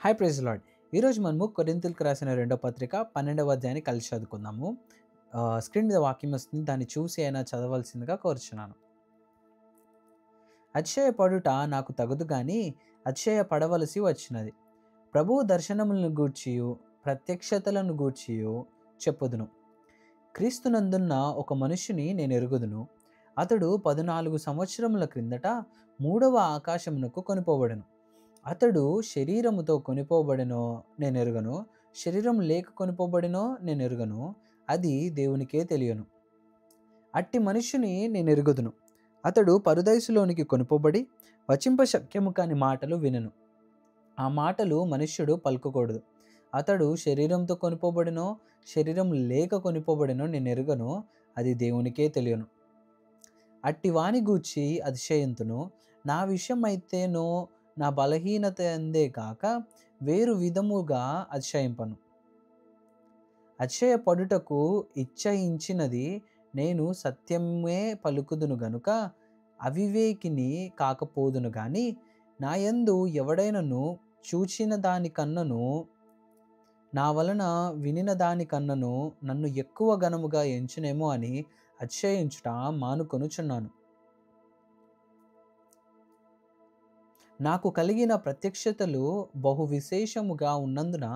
Hi praise lord. ఈరోజు మనము కొరింథీయులకు రాసిన రెండో పత్రిక 12వ అధ్యాయాన్ని కలిసి చదువుకుందాము. స్క్రీన్ మీద వాక్యం వస్తుంది. దాన్ని చూసి అయినా చదవవలసిందిగా కోరుచున్నాను. అతిశయపడుట నాకు తగదు గాని అతిశయపడవలసి వచ్చినది. ప్రభువు దర్శనములను గూర్చియు ప్రత్యక్షతలను గూర్చియు చెప్పుదును. క్రీస్తునందున్న ఒక మనుష్యుని నేను ఎరుగుదును. అతడు 14 సంవత్సరముల క్రిందట మూడవ ఆకాశమునకు కొనిపోబడెను. అతడు శరీరముతో కొనిపోబడెనో నేను ఎరుగను, శరీరం లేక కొనిపోబడినో నేను ఎరుగను, అది దేవునికే తెలియను. అట్టి మనుష్యుని నేను ఎరుగుదును. అతడు పరదైసులోనికి కొనిపోబడి వచింపశక్యము కాని మాటలు వినెను. ఆ మాటలు మనుష్యుడు పలుకకూడదు. అతడు శరీరంతో కొనిపోబడినో శరీరం లేక కొనిపోబడినో నేను ఎరుగను, అది దేవునికే తెలియను. అట్టి వాని గూర్చి అతిశయింతును. నా విషయమైతేనో నా బలహీనత ఎందే కాక వేరు విధముగా అతిశయింపను. అతిశయపడుటకు ఇచ్చయించినది నేను సత్యమే పలుకుదును గనుక అవివేకిని కాకపోదును గాని, నా యందు ఎవడైనను చూచిన దానికన్నను నా వలన వినిన దానికన్నను నన్ను ఎక్కువ ఘనముగా ఎంచునేమో అని అతిశయించుట మానుకొనుచున్నాను. నాకు కలిగిన ప్రత్యక్షతలు బహు విశేషముగా ఉన్నందున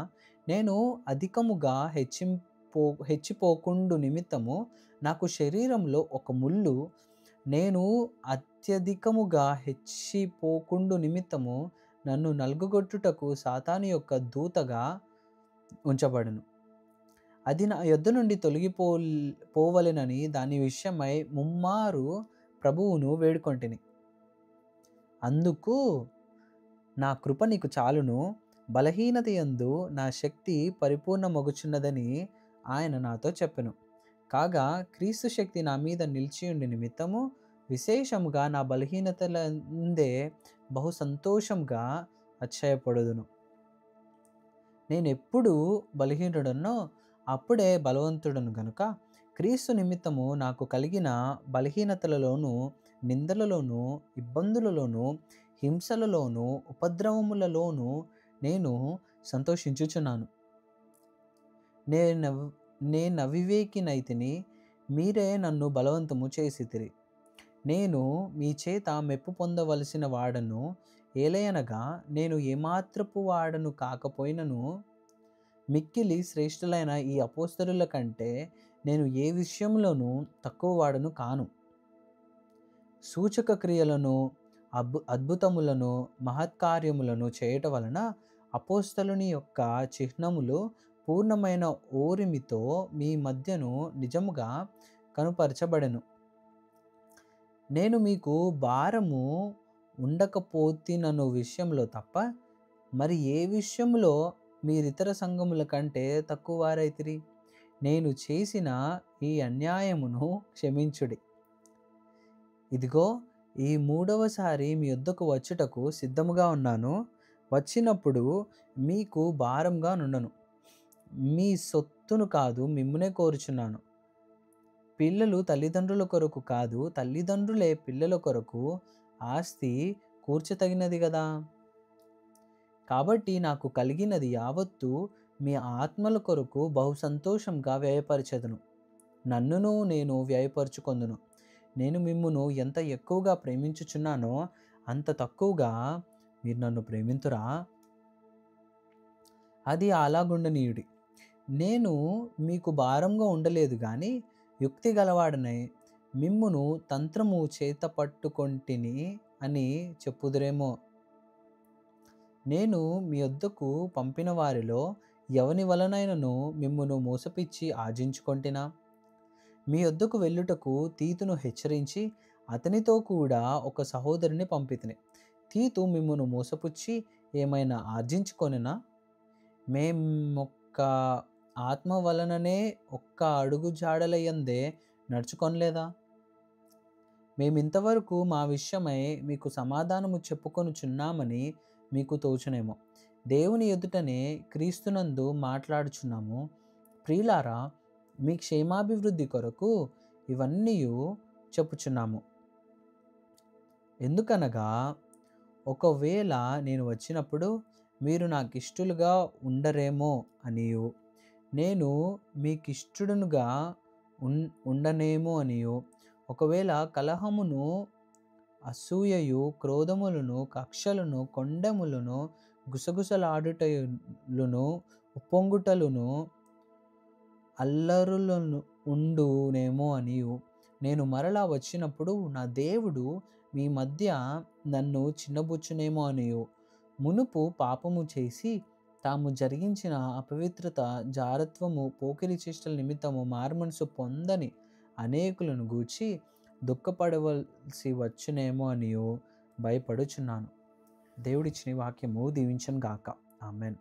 నేను అధికముగా హెచ్చిపోకుండు నిమిత్తము నాకు శరీరంలో ఒక ముళ్ళు, నేను అత్యధికముగా హెచ్చిపోకుండు నిమిత్తము నన్ను నలుగగొట్టుటకు సాతాను యొక్క దూతగా ఉంచబడెను. అది నా యొద్ద నుండి పోవలెనని దాని విషయమై ముమ్మారు ప్రభువును వేడుకొంటిని. అందుకు నా కృప నీకు చాలును, బలహీనత యందు నా శక్తి పరిపూర్ణమగుచున్నదని ఆయన నాతో చెప్పెను. కాగా క్రీస్తు శక్తి నా మీద నిలిచియుండి నిమిత్తము విశేషముగా నా బలహీనతలందే బహు సంతోషంగా అతిశయపడుదును. నేనెప్పుడు బలహీనుడనో అప్పుడే బలవంతుడను గనుక క్రీస్తు నిమిత్తము నాకు కలిగిన బలహీనతలలోను, నిందలలోను, ఇబ్బందులలోను, హింసలలోను, ఉపద్రవములలోను నేను సంతోషించుచున్నాను. నేనవివేకినైతిని, మీరే నన్ను బలవంతము చేసితిరి. నేను మీ చేత మెప్పు పొందవలసిన వాడను. ఏలయనగా నేను ఏమాత్రపు వాడను కాకపోయినను మిక్కిలి శ్రేష్ఠులైన ఈ అపోస్తలుల కంటే నేను ఏ విషయంలోనూ తక్కువ వాడను కాను. సూచక క్రియలను, అద్భుతములను, మహత్కార్యములను చేయటం వలన అపోస్తలుని యొక్క చిహ్నములు పూర్ణమైన ఓరిమితో మీ మధ్యను నిజముగా కనుపరచబడెను. నేను మీకు భారము ఉండకపోతినను విషయంలో తప్ప మరి ఏ విషయంలో మీరితర సంఘముల కంటే తక్కువ వారైతిరి. నేను చేసిన ఈ అన్యాయమును క్షమించుడి. ఇదిగో ఈ మూడవసారి మీ యొద్దకు వచ్చుటకు సిద్ధముగా ఉన్నాను. వచ్చినప్పుడు మీకు భారంగా నుండను. మీ సొత్తును కాదు, మిమ్మునే కోరుచున్నాను. పిల్లలు తల్లిదండ్రుల కొరకు కాదు, తల్లిదండ్రులే పిల్లల కొరకు ఆస్తి కూర్చతగినది గదా. కాబట్టి నాకు కలిగినది యావత్తు మీ ఆత్మల కొరకు బహు సంతోషంగా వ్యయపరచెదను. నన్నును నేను వ్యయపరచుకొందును. నేను మిమ్మును ఎంత ఎక్కువగా ప్రేమించుచున్నానో అంత తక్కువగా మీరు నన్ను ప్రేమింతురా? అది అలాగుండనీయుడి. నేను మీకు భారంగా ఉండలేదు గాని యుక్తి గలవాడనై మిమ్మును తంత్రము చేత పట్టుకొంటిని అని చెప్పుదురేమో. నేను మీ యొద్దకు పంపిన వారిలో ఎవని వలనైనను మిమ్మును మోసపిచ్చి ఆర్జించుకొంటినా? మీ యొద్దకు వెళ్ళుటకు తీతును హెచ్చరించి అతనితో కూడా ఒక సహోదరుని పంపితిని. తీతు మిమ్మును మోసపుచ్చి ఏమైనా ఆర్జించుకొనెనా? మేమొక్క ఆత్మ వలననే ఒక్క అడుగు జాడలయందే నడుచుకొనలేదా? మేమింతవరకు మా విషయమై మీకు సమాధానము చెప్పుకొనుచున్నామని మీకు తోచునేమో. దేవుని ఎదుటనే క్రీస్తునందు మాట్లాడుచున్నాము. ప్రియులారా, మీ క్షేమాభివృద్ధి కొరకు ఇవన్నీయు చెప్పుచున్నాము. ఎందుకనగా ఒకవేళ నేను వచ్చినప్పుడు మీరు నాకిష్టులుగా ఉండరేమో అనియు, నేను మీకిష్టుడనుగా ఉండనేమో అనియు, ఒకవేళ కలహమును, అసూయయు, క్రోధములను, కక్షలను, కొండెములను, గుసగుసలాడుటయులను, ఉప్పొంగుటలును, అల్లరులను ఉండునేమో అనియు, నేను మరలా వచ్చినప్పుడు నా దేవుడు మీ మధ్య నన్ను చిన్నబుచ్చునేమో అనియు, మునుపు పాపము చేసి తాము జరిగించిన అపవిత్రత, జారత్వము, పోకిరి చేష్టల నిమిత్తము మారుమనసు పొందని అనేకులను గూర్చి దుఃఖపడవలసి వచ్చునేమో అనియు భయపడుచున్నాను. దేవుడిచ్చిన ఈ వాక్యము దీవించును గాక. ఆమెన్.